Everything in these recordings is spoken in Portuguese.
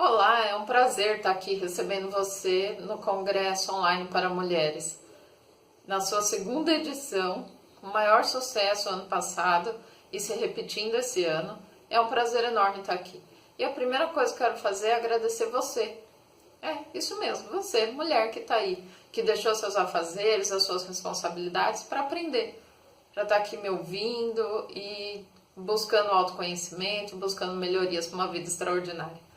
Olá, é um prazer estar aqui recebendo você no Congresso Online para Mulheres. Na sua segunda edição, o maior sucesso ano passado e se repetindo esse ano, é um prazer enorme estar aqui. E a primeira coisa que eu quero fazer é agradecer você. Isso mesmo, você, mulher que está aí, que deixou seus afazeres, as suas responsabilidades para aprender, para estar aqui me ouvindo e buscando autoconhecimento, buscando melhorias para uma vida extraordinária.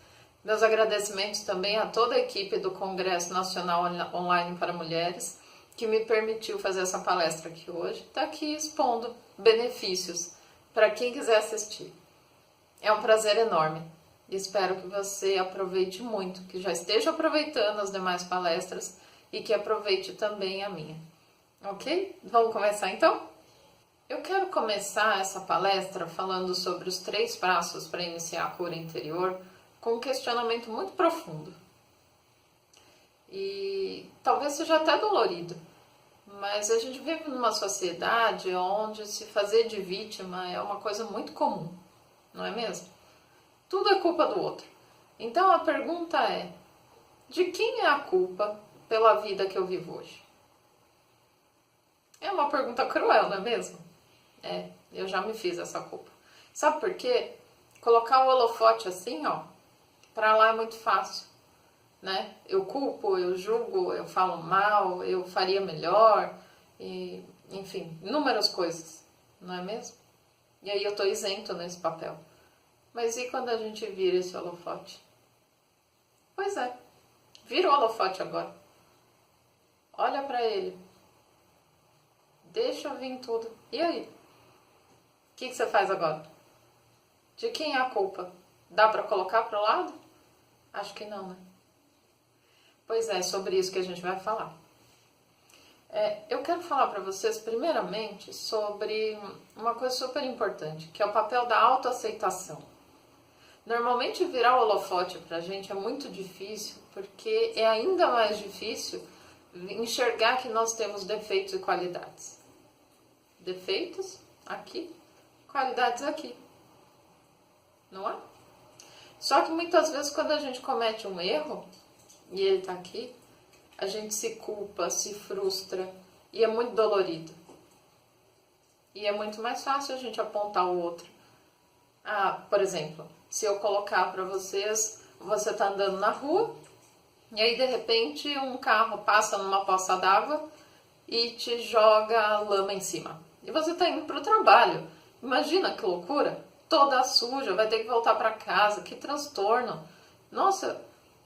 Meus agradecimentos também a toda a equipe do Congresso Nacional Online para Mulheres, que me permitiu fazer essa palestra aqui hoje. Está aqui expondo benefícios para quem quiser assistir. É um prazer enorme. Espero que você aproveite muito, que já esteja aproveitando as demais palestras e que aproveite também a minha. Ok? Vamos começar então? Eu quero começar essa palestra falando sobre os 3 passos para iniciar a cura interior, com um questionamento muito profundo. E talvez seja até dolorido, mas a gente vive numa sociedade onde se fazer de vítima é uma coisa muito comum, não é mesmo? Tudo é culpa do outro. Então a pergunta é: de quem é a culpa pela vida que eu vivo hoje? É uma pergunta cruel, não é mesmo? Eu já me fiz essa culpa. Sabe por quê? Colocar o holofote assim, pra lá é muito fácil, né? Eu culpo, eu julgo, eu falo mal, eu faria melhor, enfim, inúmeras coisas, não é mesmo? E aí eu tô isento nesse papel. Mas e quando a gente vira esse holofote? Pois é, vira o holofote agora. Olha pra ele. Deixa eu vir tudo. E aí? O que você faz agora? De quem é a culpa? Dá pra colocar pro lado? Acho que não, né? Pois é, sobre isso que a gente vai falar. Eu quero falar para vocês, primeiramente, sobre uma coisa super importante, que é o papel da autoaceitação. Normalmente, virar o holofote pra gente é muito difícil, porque é ainda mais difícil enxergar que nós temos defeitos e qualidades. Defeitos aqui, qualidades aqui. Não é? Só que muitas vezes quando a gente comete um erro, e ele está aqui, a gente se culpa, se frustra, e é muito dolorido. E é muito mais fácil a gente apontar o outro. Por exemplo, se eu colocar para vocês, você está andando na rua, e aí de repente um carro passa numa poça d'água e te joga lama em cima. E você está indo para o trabalho. Imagina que loucura! Toda suja, vai ter que voltar para casa, que transtorno. Nossa,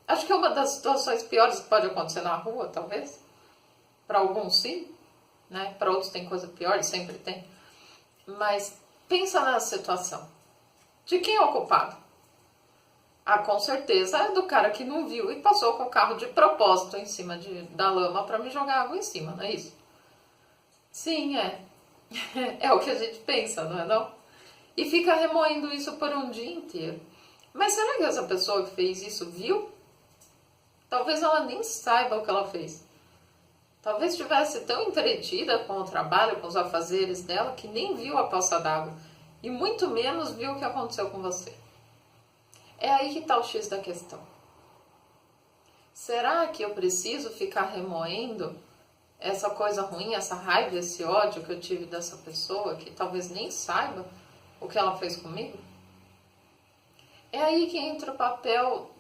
acho que é uma das situações piores que pode acontecer na rua, talvez. Para alguns sim, né? Para outros tem coisa pior, sempre tem. Mas pensa nessa situação. De quem é o culpado? Com certeza é do cara que não viu e passou com o carro de propósito em cima da lama para me jogar água em cima, não é isso? Sim, é. É o que a gente pensa, não é não? E fica remoendo isso por um dia inteiro. Mas será que essa pessoa que fez isso viu? Talvez ela nem saiba o que ela fez. Talvez estivesse tão entretida com o trabalho, com os afazeres dela, que nem viu a poça d'água. E muito menos viu o que aconteceu com você. É aí que está o X da questão. Será que eu preciso ficar remoendo essa coisa ruim, essa raiva, esse ódio que eu tive dessa pessoa, que talvez nem saiba o que ela fez comigo? É aí que entra o papel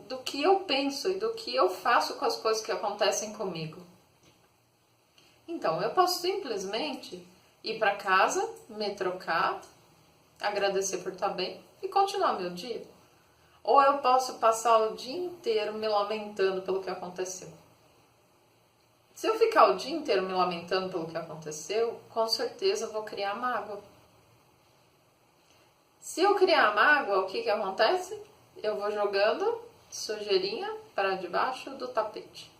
do que eu penso e do que eu faço com as coisas que acontecem comigo. Então, eu posso simplesmente ir para casa, me trocar, agradecer por estar bem e continuar meu dia. Ou eu posso passar o dia inteiro me lamentando pelo que aconteceu. Se eu ficar o dia inteiro me lamentando pelo que aconteceu, com certeza eu vou criar mágoa. Se eu criar mágoa, o que acontece? Eu vou jogando sujeirinha para debaixo do tapete.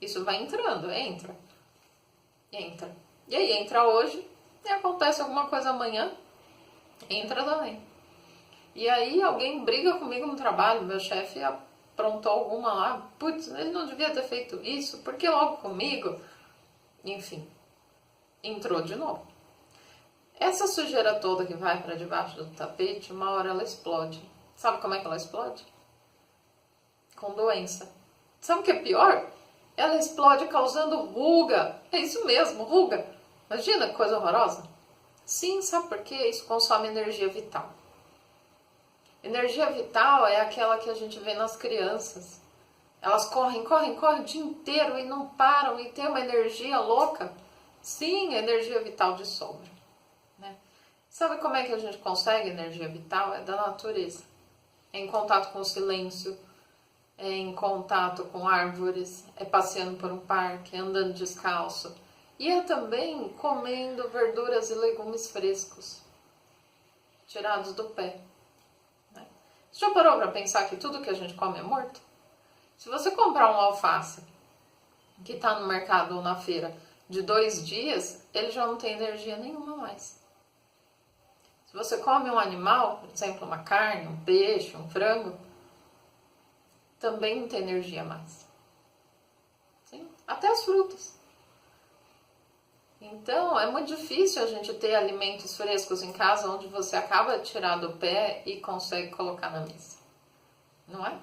Isso vai entrando, entra. E aí entra hoje e acontece alguma coisa amanhã, entra também. E aí alguém briga comigo no trabalho, meu chefe aprontou alguma lá, putz, ele não devia ter feito isso, por que logo comigo? Enfim, entrou de novo. Essa sujeira toda que vai para debaixo do tapete, uma hora ela explode. Sabe como é que ela explode? com doença. Sabe o que é pior? Ela explode causando ruga. É isso mesmo, ruga. Imagina que coisa horrorosa. Sim, sabe por quê? Isso consome energia vital. Energia vital é aquela que a gente vê nas crianças. Elas correm o dia inteiro e não param e tem uma energia louca. Sim, energia vital de sobra. Né? Sabe como é que a gente consegue energia vital? É da natureza. É em contato com o silêncio, é em contato com árvores, é passeando por um parque, é andando descalço. E é também comendo verduras e legumes frescos, tirados do pé. Né? Você já parou para pensar que tudo que a gente come é morto? Se você comprar um alface que está no mercado ou na feira de 2 dias, ele já não tem energia nenhuma mais. Se você come um animal, por exemplo, uma carne, um peixe, um frango, também não tem energia mais. Sim? Até as frutas. Então, é muito difícil a gente ter alimentos frescos em casa onde você acaba de tirar do pé e consegue colocar na mesa. Não é?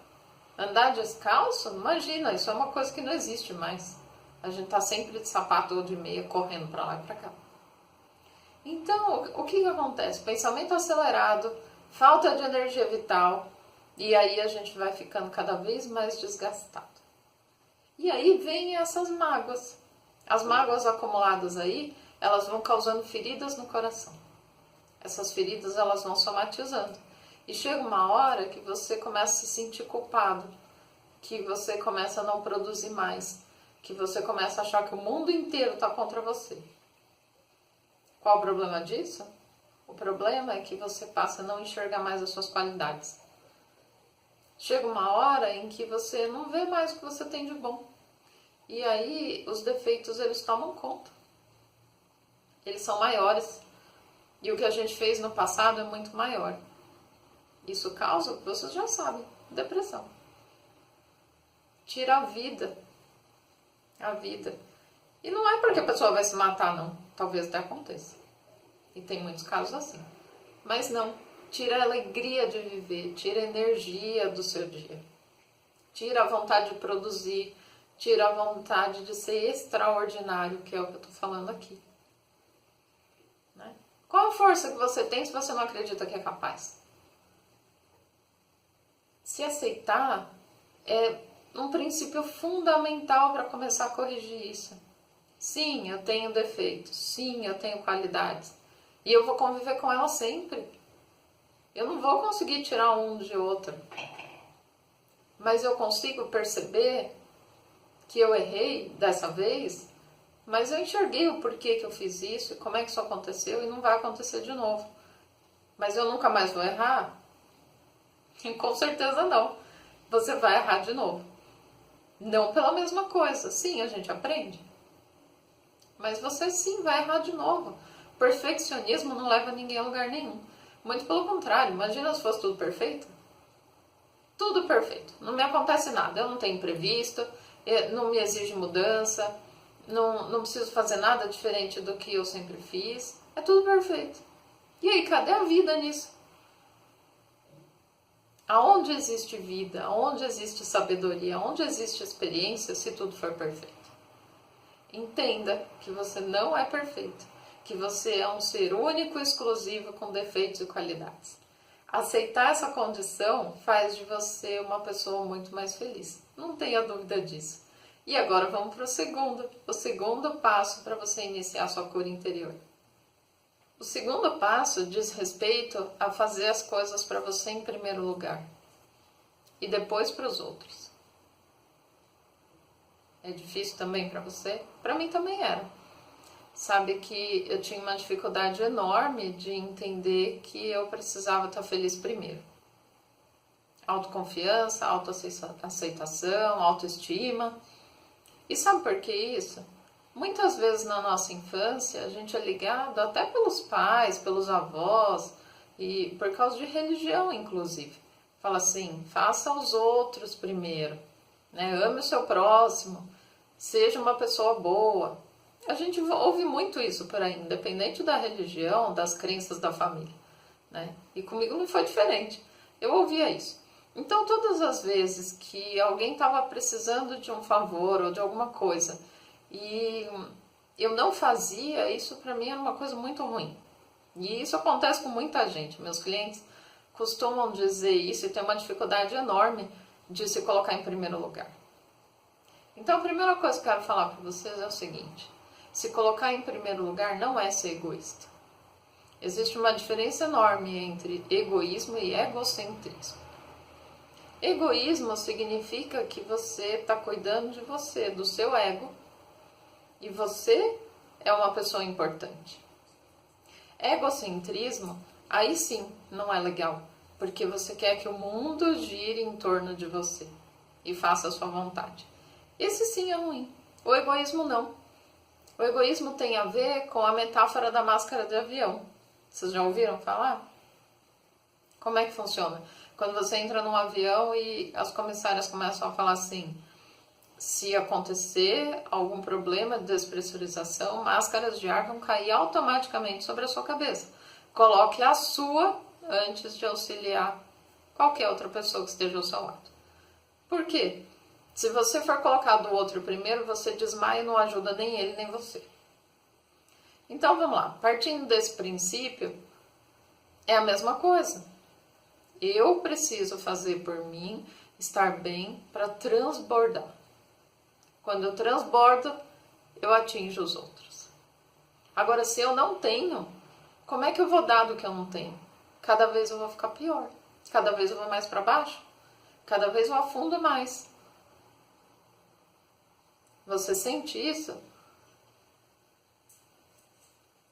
Andar descalço, imagina, isso é uma coisa que não existe mais. A gente tá sempre de sapato ou de meia correndo para lá e para cá. Então, o que acontece? Pensamento acelerado, falta de energia vital, e aí a gente vai ficando cada vez mais desgastado. E aí vem essas mágoas. As mágoas acumuladas aí, elas vão causando feridas no coração. Essas feridas, elas vão somatizando. E chega uma hora que você começa a se sentir culpado, que você começa a não produzir mais, que você começa a achar que o mundo inteiro está contra você. Qual o problema disso? O problema é que você passa a não enxergar mais as suas qualidades. Chega uma hora em que você não vê mais o que você tem de bom. E aí os defeitos, eles tomam conta. Eles são maiores. E o que a gente fez no passado é muito maior. Isso causa, vocês já sabem, depressão. Tira a vida. A vida. E não é porque a pessoa vai se matar, não. Talvez até aconteça. E tem muitos casos assim. Mas não. Tira a alegria de viver. Tira a energia do seu dia. Tira a vontade de produzir. Tira a vontade de ser extraordinário, que é o que eu estou falando aqui. Né? Qual a força que você tem se você não acredita que é capaz? Se aceitar é um princípio fundamental para começar a corrigir isso. Sim, eu tenho defeitos. Sim, eu tenho qualidades. E eu vou conviver com elas sempre. Eu não vou conseguir tirar um de outro. Mas eu consigo perceber que eu errei dessa vez, mas eu enxerguei o porquê que eu fiz isso, como é que isso aconteceu e não vai acontecer de novo. Mas eu nunca mais vou errar? Com certeza não. Você vai errar de novo. Não pela mesma coisa. Sim, a gente aprende. Mas você sim vai errar de novo. Perfeccionismo não leva ninguém a lugar nenhum. Muito pelo contrário. Imagina se fosse tudo perfeito. Tudo perfeito. Não me acontece nada. Eu não tenho imprevisto. Não me exige mudança. Não preciso fazer nada diferente do que eu sempre fiz. É tudo perfeito. E aí, cadê a vida nisso? Aonde existe vida, aonde existe sabedoria, aonde existe experiência, se tudo for perfeito? Entenda que você não é perfeito, que você é um ser único e exclusivo com defeitos e qualidades. Aceitar essa condição faz de você uma pessoa muito mais feliz, não tenha dúvida disso. E agora vamos para o segundo passo para você iniciar a sua cura interior. O segundo passo diz respeito a fazer as coisas para você em primeiro lugar e depois para os outros. É difícil também para você? Para mim também era. Sabe que eu tinha uma dificuldade enorme de entender que eu precisava estar feliz primeiro. Autoconfiança, autoaceitação, autoestima. E sabe por que isso? Muitas vezes na nossa infância a gente é ligado até pelos pais, pelos avós e por causa de religião inclusive. Fala assim, faça aos outros primeiro, né? Ame o seu próximo, seja uma pessoa boa. A gente ouve muito isso por aí, independente da religião, das crenças da família, né? E comigo não foi diferente. Eu ouvia isso. Então, todas as vezes que alguém estava precisando de um favor ou de alguma coisa e eu não fazia, isso para mim era uma coisa muito ruim. E isso acontece com muita gente. Meus clientes costumam dizer isso e tem uma dificuldade enorme de se colocar em primeiro lugar. Então, a primeira coisa que eu quero falar para vocês é o seguinte: se colocar em primeiro lugar não é ser egoísta. Existe uma diferença enorme entre egoísmo e egocentrismo. Egoísmo significa que você está cuidando de você, do seu ego, e você é uma pessoa importante. Egocentrismo, aí sim, não é legal, porque você quer que o mundo gire em torno de você e faça a sua vontade. Esse sim é ruim. O egoísmo não. O egoísmo tem a ver com a metáfora da máscara de avião. Vocês já ouviram falar? Como é que funciona? Quando você entra num avião e as comissárias começam a falar assim: se acontecer algum problema de despressurização, máscaras de ar vão cair automaticamente sobre a sua cabeça. Coloque a sua antes de auxiliar qualquer outra pessoa que esteja ao seu lado. Por quê? Se você for colocar do outro primeiro, você desmaia e não ajuda nem ele nem você. Então vamos lá, partindo desse princípio, é a mesma coisa. Eu preciso fazer por mim, estar bem para transbordar. Quando eu transbordo, eu atinjo os outros. Agora, se eu não tenho, como é que eu vou dar do que eu não tenho? Cada vez eu vou ficar pior. Cada vez eu vou mais para baixo. Cada vez eu afundo mais. Você sente isso?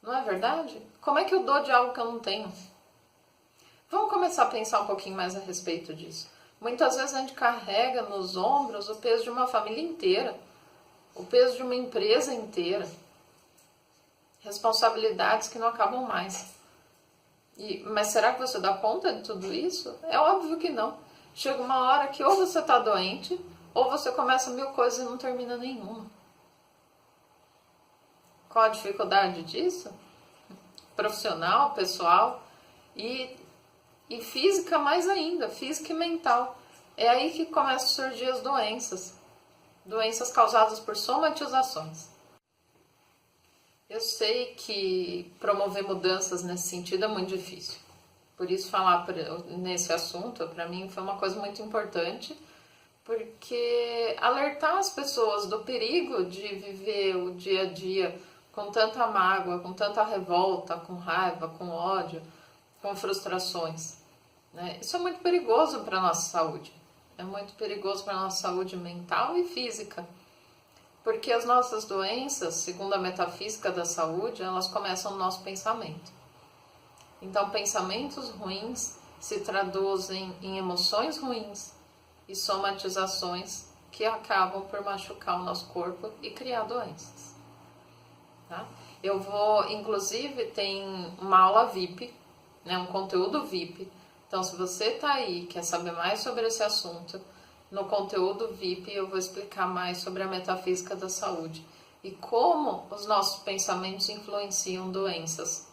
Não é verdade? Como é que eu dou de algo que eu não tenho? Vamos começar a pensar um pouquinho mais a respeito disso. Muitas vezes a gente carrega nos ombros o peso de uma família inteira, o peso de uma empresa inteira, responsabilidades que não acabam mais. Mas será que você dá conta de tudo isso? É óbvio que não. Chega uma hora que ou você está doente, ou você começa 1000 coisas e não termina nenhuma. Qual a dificuldade disso? Profissional, pessoal e física mais ainda, física e mental. É aí que começam a surgir as doenças. Doenças causadas por somatizações. Eu sei que promover mudanças nesse sentido é muito difícil. Por isso falar nesse assunto, para mim, foi uma coisa muito importante, porque alertar as pessoas do perigo de viver o dia a dia com tanta mágoa, com tanta revolta, com raiva, com ódio, com frustrações, né? Isso é muito perigoso para a nossa saúde. É muito perigoso para a nossa saúde mental e física. Porque as nossas doenças, segundo a metafísica da saúde, elas começam no nosso pensamento. Então, pensamentos ruins se traduzem em emoções ruins e somatizações que acabam por machucar o nosso corpo e criar doenças. Tá? Eu vou, inclusive, tem uma aula VIP, né, um conteúdo VIP. Então, se você está aí e quer saber mais sobre esse assunto, no conteúdo VIP eu vou explicar mais sobre a metafísica da saúde e como os nossos pensamentos influenciam doenças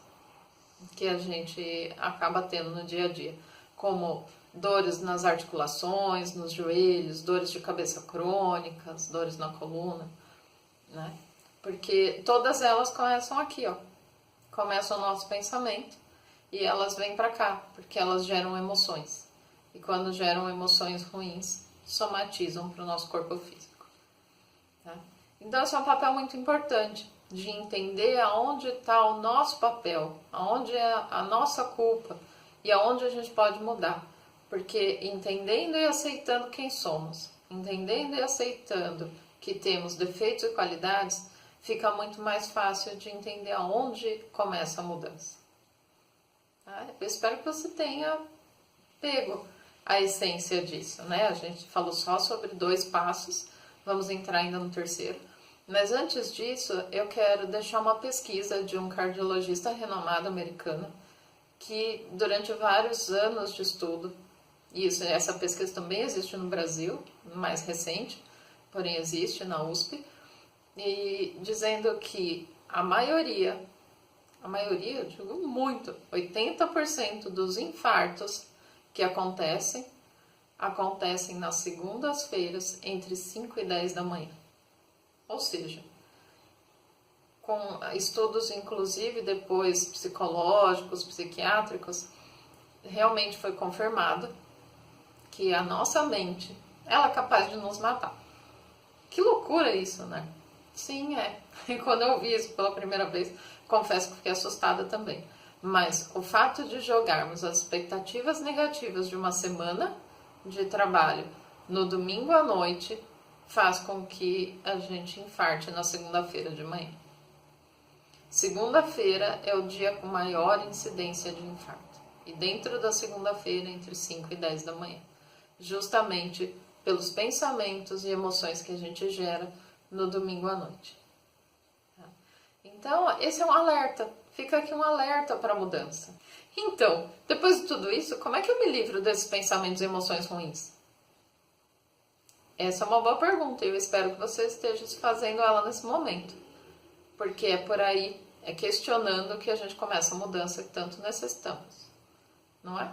que a gente acaba tendo no dia a dia, como dores nas articulações, nos joelhos, dores de cabeça crônicas, dores na coluna, né? Porque todas elas começam aqui, ó. Começam o nosso pensamento e elas vêm para cá, porque elas geram emoções. E quando geram emoções ruins, somatizam para o nosso corpo físico. Tá? Então, esse é um papel muito importante, de entender aonde está o nosso papel, aonde é a nossa culpa e aonde a gente pode mudar. Porque entendendo e aceitando quem somos, entendendo e aceitando que temos defeitos e qualidades, fica muito mais fácil de entender aonde começa a mudança. Tá? Eu espero que você tenha pego a essência disso, né? A gente falou só sobre 2 passos, vamos entrar ainda no terceiro. Mas antes disso, eu quero deixar uma pesquisa de um cardiologista renomado americano que durante vários anos de estudo, essa pesquisa também existe no Brasil, mais recente, porém existe na USP, e dizendo que a maioria, eu digo muito, 80% dos infartos que acontecem acontecem nas segundas-feiras entre 5 e 10 da manhã. Ou seja, com estudos inclusive depois psicológicos, psiquiátricos, realmente foi confirmado que a nossa mente, ela é capaz de nos matar. Que loucura isso, né? Sim, é. E quando eu vi isso pela primeira vez, confesso que fiquei assustada também. Mas o fato de jogarmos as expectativas negativas de uma semana de trabalho no domingo à noite faz com que a gente infarte na segunda-feira de manhã. Segunda-feira é o dia com maior incidência de infarto. E dentro da segunda-feira, entre 5 e 10 da manhã. Justamente pelos pensamentos e emoções que a gente gera no domingo à noite. Então, esse é um alerta. Fica aqui um alerta para a mudança. Então, depois de tudo isso, como é que eu me livro desses pensamentos e emoções ruins? Essa é uma boa pergunta e eu espero que você esteja fazendo ela nesse momento. Porque é por aí, é questionando que a gente começa a mudança que tanto necessitamos. Não é?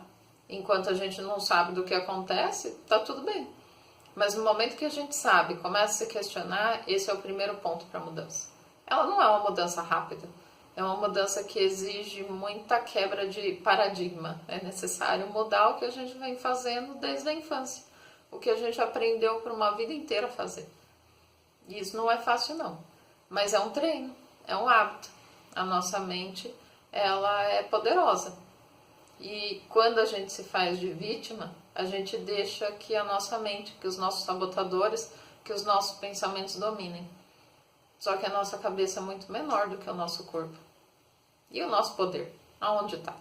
Enquanto a gente não sabe do que acontece, tá tudo bem. Mas no momento que a gente sabe, começa a se questionar, esse é o primeiro ponto para a mudança. Ela não é uma mudança rápida. É uma mudança que exige muita quebra de paradigma. É necessário mudar o que a gente vem fazendo desde a infância. O que a gente aprendeu por uma vida inteira a fazer. E isso não é fácil não. Mas é um treino, é um hábito. A nossa mente, ela é poderosa. E quando a gente se faz de vítima, a gente deixa que a nossa mente, que os nossos sabotadores, que os nossos pensamentos dominem. Só que a nossa cabeça é muito menor do que o nosso corpo. E o nosso poder? Aonde está?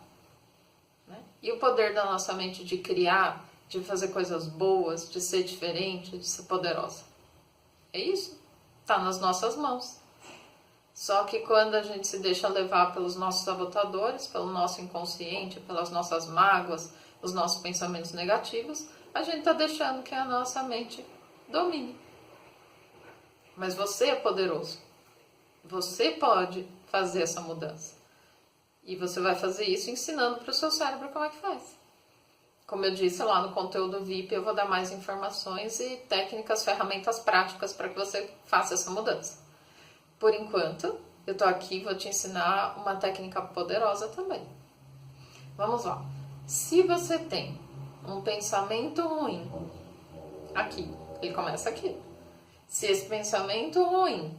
Né? E o poder da nossa mente de criar, de fazer coisas boas, de ser diferente, de ser poderosa? É isso. Está nas nossas mãos. Só que quando a gente se deixa levar pelos nossos sabotadores, pelo nosso inconsciente, pelas nossas mágoas, os nossos pensamentos negativos, a gente está deixando que a nossa mente domine. Mas você é poderoso. Você pode fazer essa mudança. E você vai fazer isso ensinando para o seu cérebro como é que faz. Como eu disse lá no conteúdo VIP, eu vou dar mais informações e técnicas, ferramentas práticas para que você faça essa mudança. Por enquanto, eu estou aqui e vou te ensinar uma técnica poderosa também. Vamos lá. Se você tem um pensamento ruim, aqui, ele começa aqui. Se esse pensamento ruim,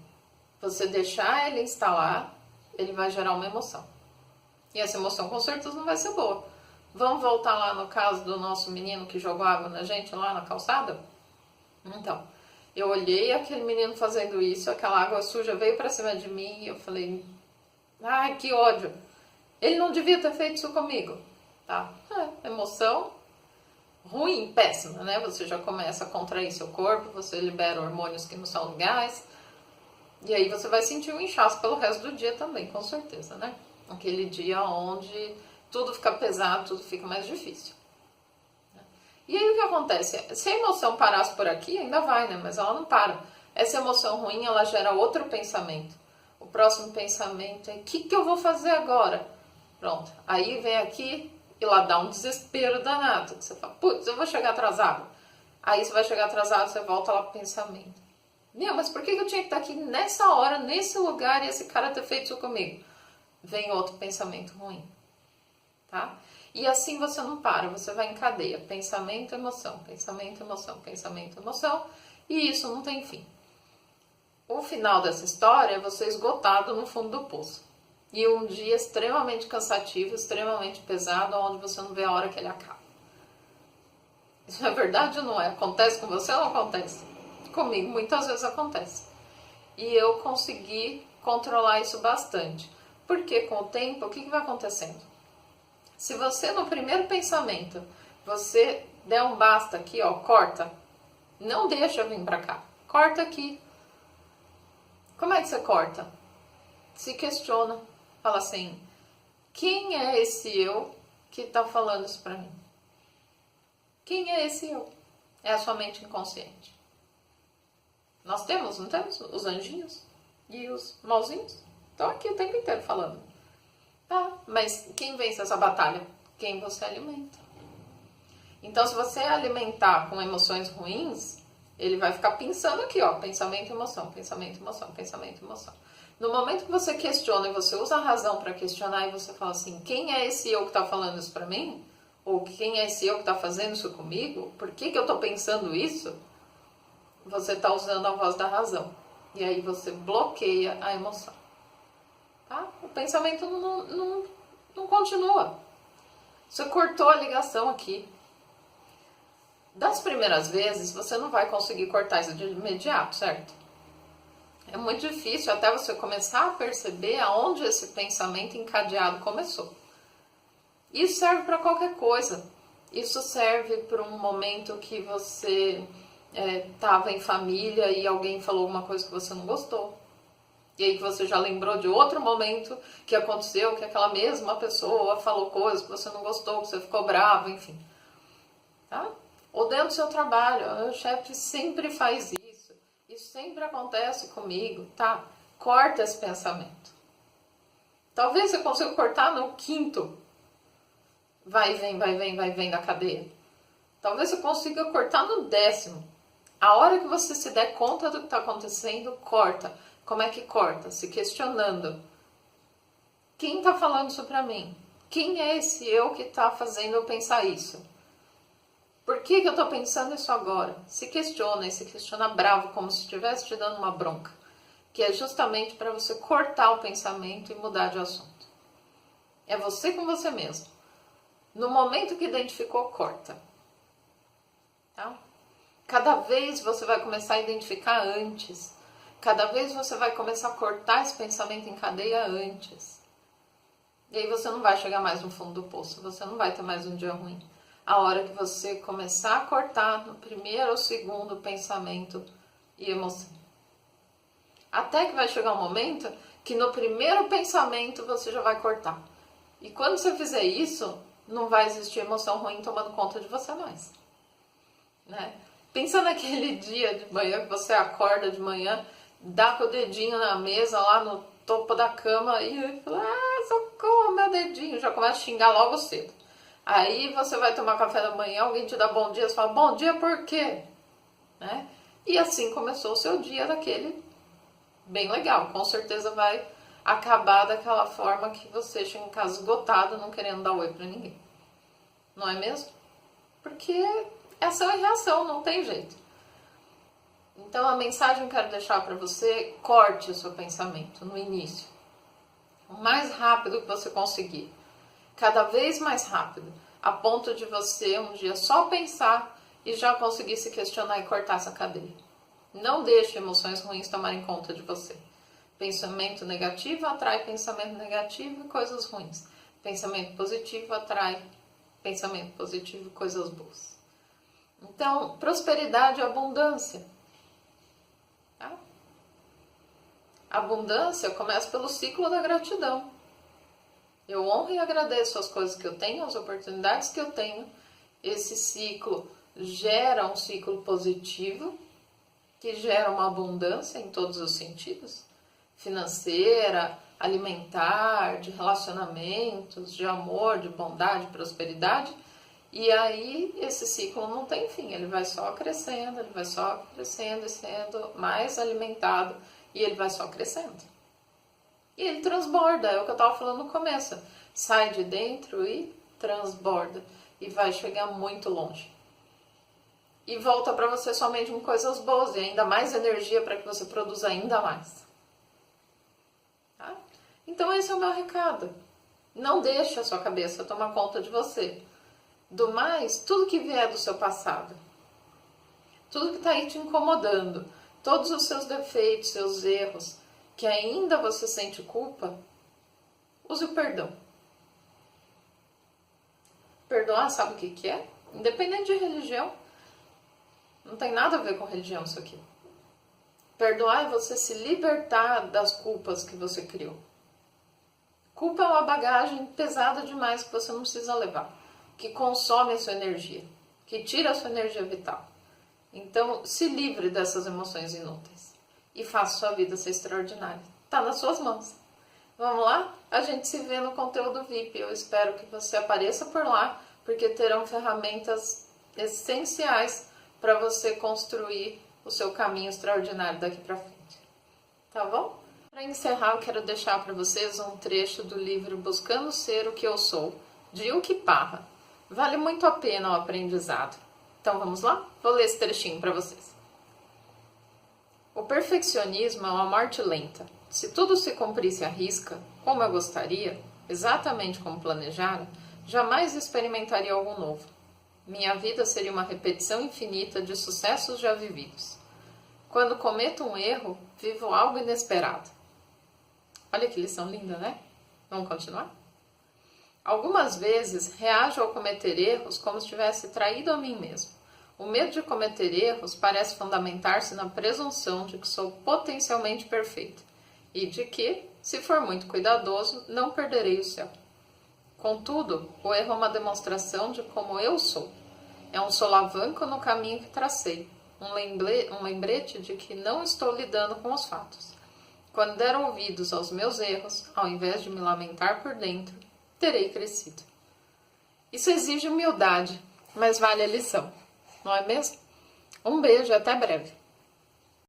você deixar ele instalar, ele vai gerar uma emoção. E essa emoção com certeza não vai ser boa. Vamos voltar lá no caso do nosso menino que jogou água na gente lá na calçada? Então, eu olhei aquele menino fazendo isso, aquela água suja veio pra cima de mim e eu falei, ai, que ódio. Ele não devia ter feito isso comigo. Tá? Emoção ruim, péssima, né? Você já começa a contrair seu corpo, você libera hormônios que não são legais. E aí você vai sentir um inchaço pelo resto do dia também, com certeza, né? Aquele dia onde tudo fica pesado, tudo fica mais difícil. E aí o que acontece? Se a emoção parasse por aqui, ainda vai, né? Mas ela não para. Essa emoção ruim, ela gera outro pensamento. O próximo pensamento é, o que eu vou fazer agora? Pronto. Aí vem aqui e lá dá um desespero danado. Você fala, putz, eu vou chegar atrasado. Aí você vai chegar atrasado, você volta lá pro pensamento. Meu, mas por que eu tinha que estar aqui nessa hora, nesse lugar e esse cara ter feito isso comigo? Vem outro pensamento ruim. Tá? E assim você não para, você vai em cadeia. Pensamento, emoção, pensamento, emoção, pensamento, emoção. E isso não tem fim. O final dessa história é você esgotado no fundo do poço. E um dia extremamente cansativo, extremamente pesado, onde você não vê a hora que ele acaba. Isso é verdade ou não é? Acontece com você ou não acontece? Comigo muitas vezes acontece. E eu consegui controlar isso bastante. Porque com o tempo, o que vai acontecendo? Se você no primeiro pensamento, você der um basta aqui, ó, corta. Não deixa vir pra cá. Corta aqui. Como é que você corta? Se questiona. Fala assim, quem é esse eu que tá falando isso pra mim? Quem é esse eu? É a sua mente inconsciente. Nós temos, não temos? Os anjinhos e os mauzinhos. Estão aqui o tempo inteiro falando. Tá, mas quem vence essa batalha? Quem você alimenta. Então, se você alimentar com emoções ruins, ele vai ficar pensando aqui, ó, pensamento, emoção, pensamento, emoção, pensamento, emoção. No momento que você questiona e você usa a razão para questionar e você fala assim, quem é esse eu que está falando isso para mim? Ou quem é esse eu que está fazendo isso comigo? Por que eu estou pensando isso? Você está usando a voz da razão. E aí você bloqueia a emoção. Tá? O pensamento não continua. Você cortou a ligação aqui. Das primeiras vezes, você não vai conseguir cortar isso de imediato, certo? É muito difícil até você começar a perceber aonde esse pensamento encadeado começou. Isso serve para qualquer coisa. Isso serve para um momento que você estava em família e alguém falou uma coisa que você não gostou. E aí você já lembrou de outro momento que aconteceu, que aquela mesma pessoa falou coisas que você não gostou, que você ficou bravo, enfim. Tá? Ou dentro do seu trabalho, o chefe sempre faz isso. Isso sempre acontece comigo, tá? Corta esse pensamento. Talvez você consiga cortar no quinto. Vai e vem da cadeia. Talvez você consiga cortar no 10º. A hora que você se der conta do que está acontecendo, corta. Como é que corta? Se questionando. Quem está falando isso para mim? Quem é esse eu que está fazendo eu pensar isso? Por que eu estou pensando isso agora? Se questiona e se questiona bravo, como se estivesse te dando uma bronca. Que é justamente para você cortar o pensamento e mudar de assunto. É você com você mesmo. No momento que identificou, corta. Tá? Cada vez você vai começar a identificar antes. Cada vez você vai começar a cortar esse pensamento em cadeia antes. E aí você não vai chegar mais no fundo do poço. Você não vai ter mais um dia ruim. A hora que você começar a cortar no primeiro ou segundo pensamento e emoção. Até que vai chegar um momento que no primeiro pensamento você já vai cortar. E quando você fizer isso, não vai existir emoção ruim tomando conta de você mais. Né? Pensa naquele dia de manhã que você acorda de manhã, dá com o dedinho na mesa, lá no topo da cama e fala, socorro, meu dedinho, já começa a xingar logo cedo. Aí você vai tomar café da manhã, alguém te dá bom dia, você fala, bom dia por quê? Né? E assim começou o seu dia daquele bem legal. Com certeza vai acabar daquela forma que você chega em casa esgotado, não querendo dar oi pra ninguém. Não é mesmo? Porque essa é a reação, não tem jeito. Então a mensagem que eu quero deixar para você, corte o seu pensamento no início. O mais rápido que você conseguir. Cada vez mais rápido. A ponto de você um dia só pensar e já conseguir se questionar e cortar essa cadeia. Não deixe emoções ruins tomarem conta de você. Pensamento negativo atrai pensamento negativo e coisas ruins. Pensamento positivo atrai pensamento positivo e coisas boas. Então, prosperidade e abundância. Tá? Abundância começa pelo ciclo da gratidão. Eu honro e agradeço as coisas que eu tenho, as oportunidades que eu tenho. Esse ciclo gera um ciclo positivo, que gera uma abundância em todos os sentidos. Financeira, alimentar, de relacionamentos, de amor, de bondade, prosperidade. E aí esse ciclo não tem fim, ele vai só crescendo, e sendo mais alimentado, e ele vai só crescendo. E ele transborda, é o que eu estava falando no começo. Sai de dentro e transborda. E vai chegar muito longe. E volta para você somente com coisas boas e ainda mais energia para que você produza ainda mais. Tá? Então esse é o meu recado. Não deixe a sua cabeça tomar conta de você. Do mais, tudo que vier do seu passado. Tudo que está aí te incomodando. Todos os seus defeitos, seus erros, que ainda você sente culpa, use o perdão. Perdoar, sabe o que é? Independente de religião. Não tem nada a ver com religião isso aqui. Perdoar é você se libertar das culpas que você criou. Culpa é uma bagagem pesada demais que você não precisa levar. Que consome a sua energia. Que tira a sua energia vital. Então, se livre dessas emoções inúteis. E faça sua vida ser extraordinária. Está nas suas mãos. Vamos lá? A gente se vê no conteúdo VIP. Eu espero que você apareça por lá, porque terão ferramentas essenciais para você construir o seu caminho extraordinário daqui para frente. Tá bom? Para encerrar, eu quero deixar para vocês um trecho do livro Buscando Ser o que Eu Sou, de Yuki Parra. Vale muito a pena o aprendizado. Então vamos lá? Vou ler esse trechinho para vocês. O perfeccionismo é uma morte lenta. Se tudo se cumprisse à risca, como eu gostaria, exatamente como planejara, jamais experimentaria algo novo. Minha vida seria uma repetição infinita de sucessos já vividos. Quando cometo um erro, vivo algo inesperado. Olha que lição linda, né? Vamos continuar? Algumas vezes reajo ao cometer erros como se tivesse traído a mim mesmo. O medo de cometer erros parece fundamentar-se na presunção de que sou potencialmente perfeito e de que, se for muito cuidadoso, não perderei o céu. Contudo, o erro é uma demonstração de como eu sou. É um solavanco no caminho que tracei, um lembrete de que não estou lidando com os fatos. Quando der ouvidos aos meus erros, ao invés de me lamentar por dentro, terei crescido. Isso exige humildade, mas vale a lição, não é mesmo? Um beijo e até breve.